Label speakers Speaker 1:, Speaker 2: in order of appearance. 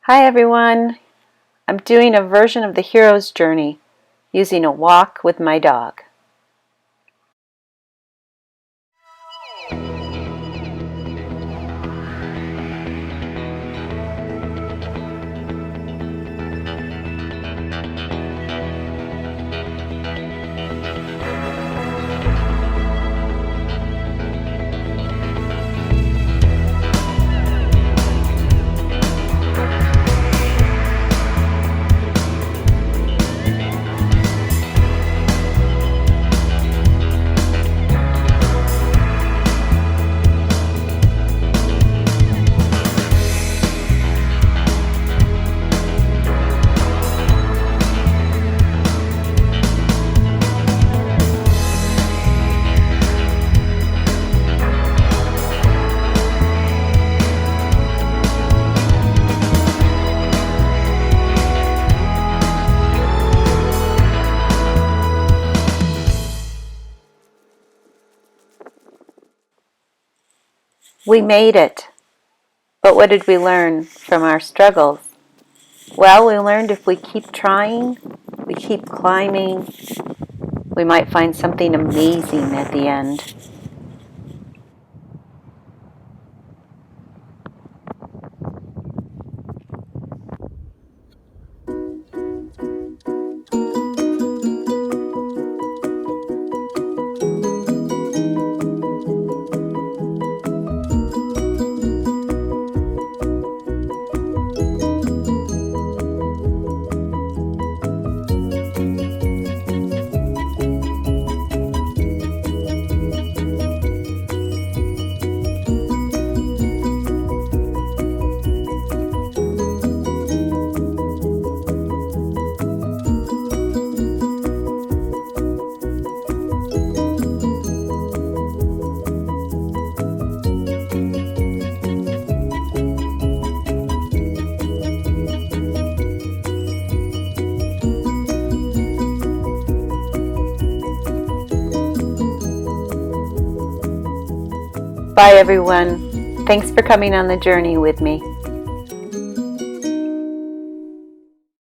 Speaker 1: Hi everyone! I'm doing a version of the hero's journey using a walk with my dog. We made it! But what did we learn from our struggles? Well, we learned if we keep trying, we keep climbing, we might find something amazing at the end. Bye everyone. Thanks for coming on the journey with me.